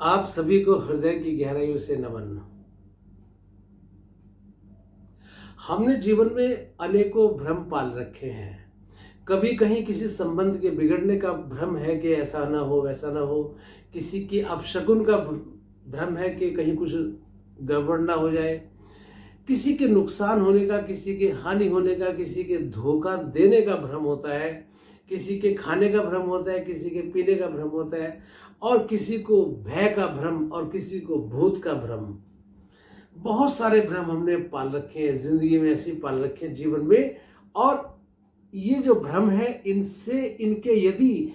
आप सभी को हृदय की गहराइयों से नमन। हमने जीवन में अनेकों भ्रम पाल रखे हैं। कभी कहीं किसी संबंध के बिगड़ने का भ्रम है कि ऐसा ना हो वैसा ना हो। किसी की अपशकुन का भ्रम है कि कहीं कुछ गड़बड़ ना हो जाए। किसी के नुकसान होने का, किसी के हानि होने का, किसी के धोखा देने का भ्रम होता है। किसी के खाने का भ्रम होता है, किसी के पीने का भ्रम होता है, और किसी को भय का भ्रम और किसी को भूत का भ्रम। बहुत सारे भ्रम हमने पाल रखे हैं, जिंदगी में ऐसे पाल रखे हैं जीवन में। और ये जो भ्रम है, इनसे इनके यदि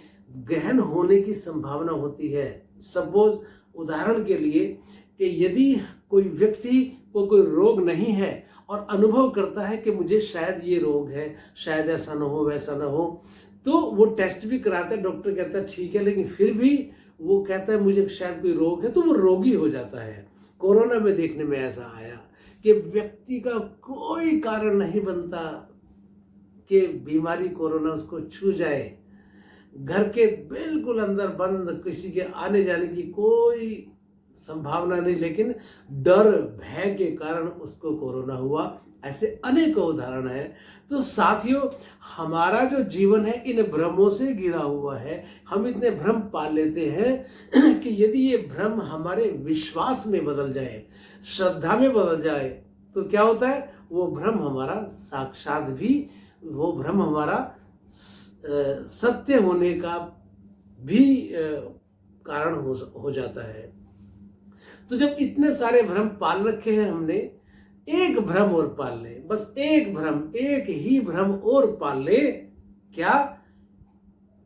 गहन होने की संभावना होती है। सपोज उदाहरण के लिए कि यदि कोई व्यक्ति को कोई रोग नहीं है और अनुभव करता है कि मुझे शायद ये रोग है, शायद ऐसा ना हो वैसा ना हो, तो वो टेस्ट भी कराता है। डॉक्टर कहता है ठीक है, लेकिन फिर भी वो कहता है मुझे शायद कोई रोग है, तो वो रोगी हो जाता है। कोरोना में देखने में ऐसा आया कि व्यक्ति का कोई कारण नहीं बनता कि बीमारी कोरोना उसको छू जाए। घर के बिल्कुल अंदर बंद, किसी के आने जाने की कोई संभावना नहीं, लेकिन डर भय के कारण उसको कोरोना हुआ। ऐसे अनेकों उदाहरण है। तो साथियों, हमारा जो जीवन है इन भ्रमों से घिरा हुआ है। हम इतने भ्रम पाल लेते हैं कि यदि ये भ्रम हमारे विश्वास में बदल जाए, श्रद्धा में बदल जाए, तो क्या होता है? वो भ्रम हमारा साक्षात भी, वो भ्रम हमारा सत्य होने का भी कारण हो जाता है। तो जब इतने सारे भ्रम पाल रखे हैं हमने, एक भ्रम और पाल ले, बस एक भ्रम, एक ही भ्रम और पाल ले। क्या?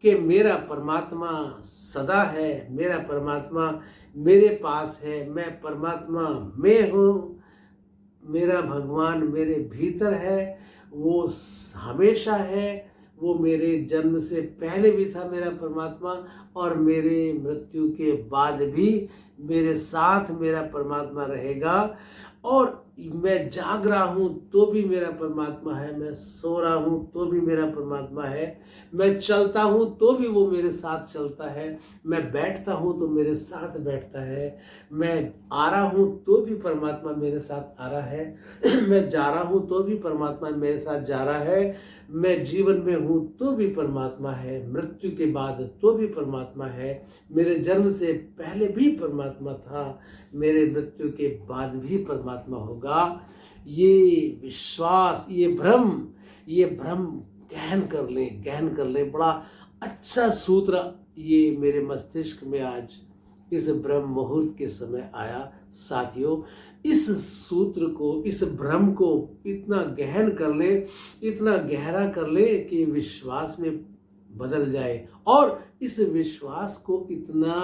कि मेरा परमात्मा सदा है, मेरा परमात्मा मेरे पास है, मैं परमात्मा में हूँ, मेरा भगवान मेरे भीतर है, वो हमेशा है, वो मेरे जन्म से पहले भी था मेरा परमात्मा, और मेरे मृत्यु के बाद भी मेरे साथ मेरा परमात्मा रहेगा। और मैं जाग रहा हूँ तो भी मेरा परमात्मा है, मैं सो रहा हूँ तो भी मेरा परमात्मा है, मैं चलता हूँ तो भी वो मेरे साथ चलता है, मैं बैठता हूँ तो मेरे साथ बैठता है, मैं आ रहा हूँ तो भी परमात्मा मेरे साथ आ रहा है, मैं जा रहा हूँ तो भी परमात्मा मेरे साथ जा रहा है, मैं जीवन में हूँ तो भी परमात्मा है, मृत्यु के बाद तो भी परमात्मा है, मेरे जन्म से पहले भी परमात्मा था, मेरे मृत्यु के बाद भी परमात्मा होगा। ये विश्वास, ये भ्रम गहन कर ले। बड़ा अच्छा सूत्र ये मेरे मस्तिष्क में आज इस ब्रह्म मुहूर्त के समय आया। साथियों, इस सूत्र को, इस भ्रम को इतना गहन कर ले, इतना गहरा कर ले कि विश्वास में बदल जाए, और इस विश्वास को इतना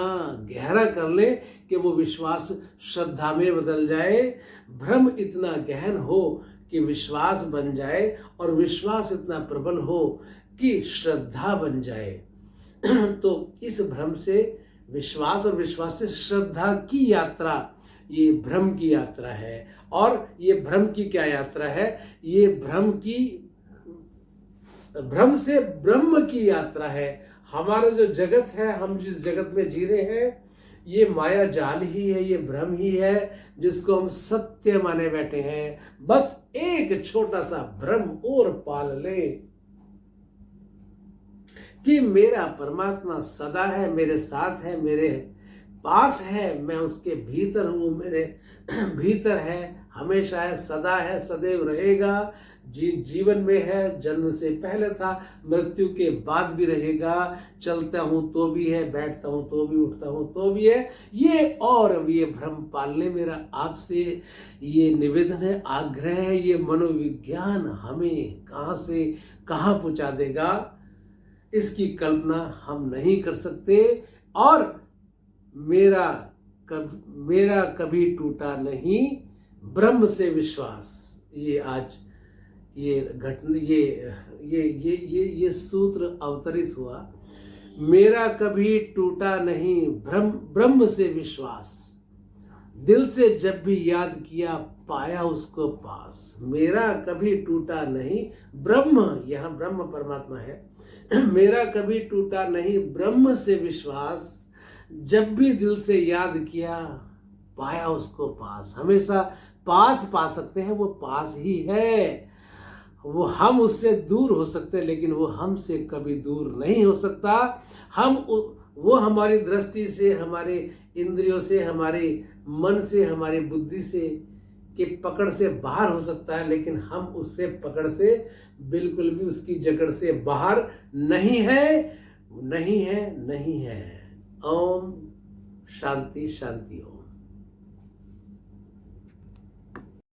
गहरा कर ले कि वो विश्वास श्रद्धा में बदल जाए। भ्रम इतना गहन हो कि विश्वास बन जाए, और विश्वास इतना प्रबल हो कि श्रद्धा बन जाए। तो इस भ्रम से विश्वास, और विश्वास से श्रद्धा की यात्रा, ये भ्रम की यात्रा है। और ये भ्रम की क्या यात्रा है? ये भ्रम से ब्रह्म की यात्रा है। हमारा जो जगत है, हम जिस जगत में जी रहे हैं, ये माया जाल ही है, ये भ्रम ही है, जिसको हम सत्य माने बैठे हैं। बस एक छोटा सा भ्रम और पाल ले कि मेरा परमात्मा सदा है, मेरे साथ है, मेरे पास है, मैं उसके भीतर हूँ, मेरे भीतर है, हमेशा है, सदा है, सदैव रहेगा, जीवन में है, जन्म से पहले था, मृत्यु के बाद भी रहेगा, चलता हूँ तो भी है, बैठता हूँ तो भी, उठता हूँ तो भी है। ये भ्रम पालने मेरा आपसे ये निवेदन है, आग्रह है। ये मनोविज्ञान हमें कहाँ से कहाँ पहुँचा देगा, इसकी कल्पना हम नहीं कर सकते। और मेरा कभी टूटा नहीं ब्रह्म से विश्वास। ये आज ये घटना, ये सूत्र अवतरित हुआ। मेरा कभी टूटा नहीं ब्रह्म से विश्वास, दिल से जब भी याद किया पाया उसको पास। मेरा कभी टूटा नहीं ब्रह्म, यहाँ ब्रह्म परमात्मा है, मेरा कभी टूटा नहीं ब्रह्म से विश्वास, जब भी दिल से याद किया पाया उसको पास। हमेशा पास पा सकते हैं, वो पास ही है। वो हम उससे दूर हो सकते हैं लेकिन वो हमसे कभी दूर नहीं हो सकता। वो हमारी दृष्टि से, हमारे इंद्रियों से, हमारे मन से, हमारी बुद्धि से के पकड़ से बाहर हो सकता है, लेकिन हम उससे पकड़ से बिल्कुल भी, उसकी जकड़ से बाहर नहीं है, नहीं है, नहीं है। ओम शांति शांति ओम।